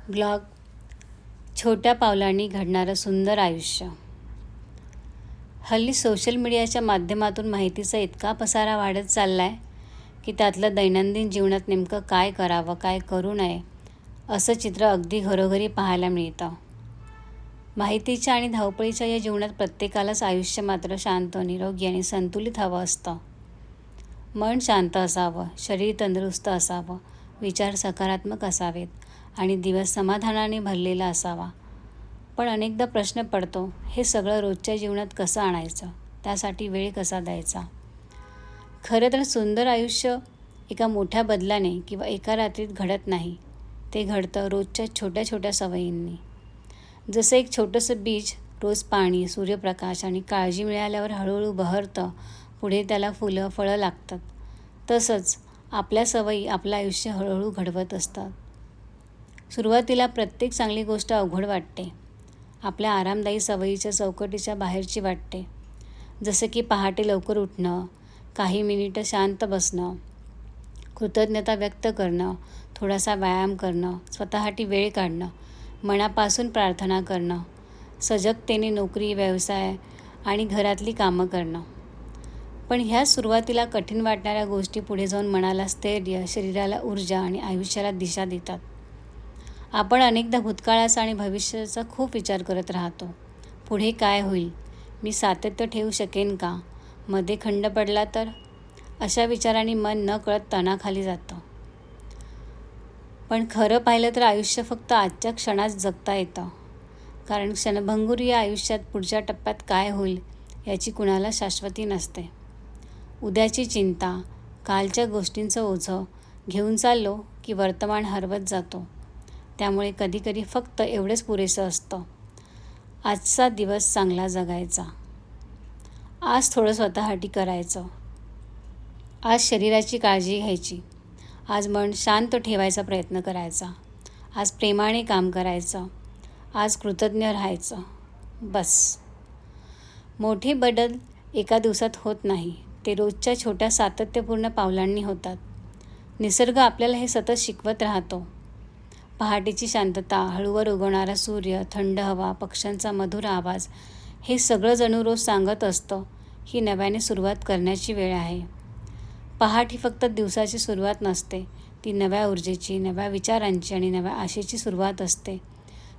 Blog छोट्या पावलांनी घडणारं सुंदर आयुष्य. हल्ली सोशल मीडियाच्या माध्यमातून माहितीचा इतका पसारा वाढत चालला आहे की त्यातलं दैनंदिन जीवनात नेमकं काय करावं, काय करू नये असं चित्र अगदी घरोघरी पाहायला मिळतं. माहितीच्या आणि धावपळीच्या या जीवनात प्रत्येकालाच आयुष्य मात्र शांत, निरोगी आणि संतुलित हवं असतं. मन शांत असावं, शरीर तंदुरुस्त असावं, विचार सकारात्मक असावेत आणि दिवस समाधानाने भरलेला असावा. पण अनेकदा प्रश्न पडतो, हे सगळं रोजच्या जीवनात कसं आणायचं? त्यासाठी वेळ कसा द्यायचा? खरं तर सुंदर आयुष्य एका मोठ्या बदलाने किंवा एका रात्रीत घडत नाही. ते घडतं रोजच्या छोट्या छोट्या सवयींनी. जसं एक छोटंसं बीज रोज पाणी, सूर्यप्रकाश आणि काळजी मिळाल्यावर हळूहळू बहरतं, पुढे त्याला फुलं, फळं लागतात. तसंच आपल्या सवयी आपलं आयुष्य हळूहळू घडवत असतात. सुरुवातीला प्रत्येक चांगली गोष्ट अवघड वाटते. आपल्या आरामदायी सवयीच्या चौकटीच्या बाहेरची वाटते. जसं की पहाटे लवकर उठणं, काही मिनिटं शांत बसणं, कृतज्ञता व्यक्त करणं, थोडासा व्यायाम करणं, स्वतःसाठी वेळ काढणं, मनापासून प्रार्थना करणं, सजगतेने नोकरी, व्यवसाय आणि घरातली कामं करणं. पण ह्या सुरुवातीला कठीण वाटणाऱ्या गोष्टी पुढे जाऊन मनाला स्थैर्य, शरीराला ऊर्जा आणि आयुष्याला दिशा देतात. आपण अनेकदा भूतकाळाचा आणि भविष्याचा खूप विचार करत राहतो. पुढे काय होईल? मी सातत्य ठेवू शकेन का? मध्ये खंड पडला तर? अशा विचारांनी मन नकळत तणाखाली जातं. पण खरं पाहिलं तर आयुष्य फक्त आजच्या क्षणात जगता येतं. कारण क्षणभंगुर या आयुष्यात पुढच्या टप्प्यात काय होईल याची कुणाला शाश्वती नसते. उद्याची चिंता, कालच्या गोष्टींचं ओझं घेऊन चाललो की वर्तमान हरवत जातो. त्यामुळे कधीकधी फक्त एवढंच पुरेसं असतं. आजचा दिवस चांगला जगायचा. आज थोडं स्वतःसाठी करायचं. आज शरीराची काळजी घ्यायची. आज मन शांत ठेवायचा प्रयत्न करायचा. आज प्रेमाने काम करायचं. आज कृतज्ञ राहायचं. बस. मोठे बदल एका दिवसात होत नाही. ते रोजच्या छोट्या सातत्यपूर्ण पावलांनी होतात. निसर्ग आपल्याला हे सतत शिकवत राहतो. पहाटेची शांतता, हळूवर उगवणारा सूर्य, थंड हवा, पक्ष्यांचा मधुर आवाज हे सगळं जणू रोज सांगत असतं, ही नव्याने सुरुवात करण्याची वेळ आहे. पहाट ही फक्त दिवसाची सुरुवात नसते. ती नव्या ऊर्जेची, नव्या विचारांची आणि नव्या आशेची सुरुवात असते.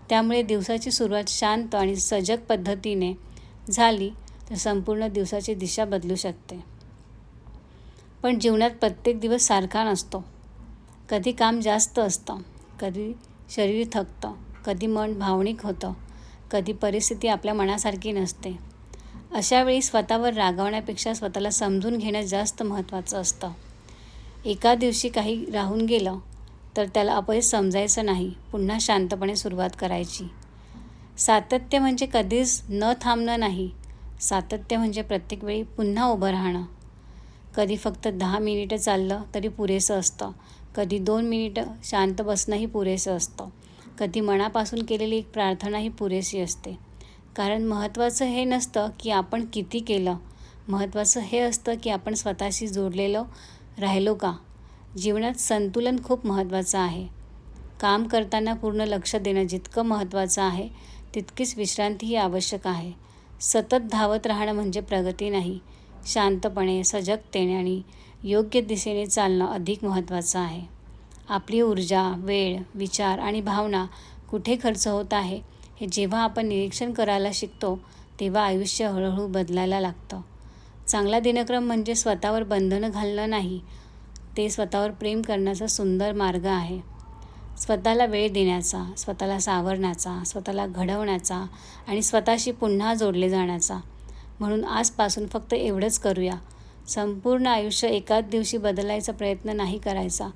त्यामुळे दिवसाची सुरुवात शांत आणि सजग पद्धतीने झाली तर संपूर्ण दिवसाची दिशा बदलू शकते. पण जीवनात प्रत्येक दिवस सारखा नसतो. कधी काम जास्त असतं, कधी शरीर थकतं, कधी मन भावनिक होतं, कधी परिस्थिती आपल्या मनासारखी नसते. अशा वेळी स्वतःवर रागावण्यापेक्षा स्वतःला समजून घेणं जास्त महत्त्वाचं असतं. एका दिवशी काही राहून गेलं तर त्याला अपयश समजायचं नाही, पुन्हा शांतपणे सुरुवात करायची. सातत्य म्हणजे कधीच न थांबणं नाही. सातत्य म्हणजे प्रत्येक वेळी पुन्हा उभं राहणं. कधी फक्त 10 मिनिटं चाललं तरी पुरेसं असतं. कधी 2 मिनिटं शांत बसणंही पुरेसं असतं. कधी मनापासून केलेली एक प्रार्थनाही पुरेशी असते. कारण महत्त्वाचं हे नसतं की आपण किती केलं. महत्त्वाचं हे असतं की आपण स्वतःशी जोडलेलो राहिलो का. जीवनात संतुलन खूप महत्त्वाचं आहे. काम करताना पूर्ण लक्ष देणं जितकं महत्त्वाचं आहे, तितकीच विश्रांतीही आवश्यक आहे. सतत धावत राहणं म्हणजे प्रगती नाही. शांतपणे, सजगतेने आणि योग्य दिशेने चालणं अधिक महत्त्वाचं आहे. आपली ऊर्जा, वेळ, विचार आणि भावना कुठे खर्च होत आहे हे जेव्हा आपण निरीक्षण करायला शिकतो, तेव्हा आयुष्य हळूहळू बदलायला लागतं. चांगला दिनक्रम म्हणजे स्वतःवर बंधनं घालणं नाही. ते स्वतःवर प्रेम करण्याचा सुंदर मार्ग आहे. स्वतःला वेळ देण्याचा, स्वतःला सावरण्याचा, स्वतःला घडवण्याचा आणि स्वतःशी पुन्हा जोडले जाण्याचा. म्हणून आजपासून फक्त एवढंच करूया. संपूर्ण आयुष्य एकाच दिवशी बदलायचा प्रयत्न नाही करायचा.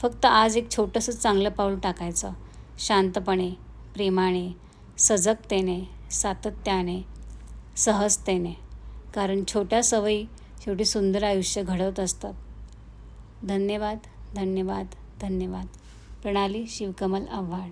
फक्त आज एक छोटंसं चांगलं पाऊल टाकायचं. शांतपणे, प्रेमाने, सजगतेने, सातत्याने, सहजतेने. कारण छोट्या सवयी शेवटी सुंदर आयुष्य घडवत असतात. धन्यवाद, धन्यवाद, धन्यवाद. प्रणाली शिवकमल आव्हाड.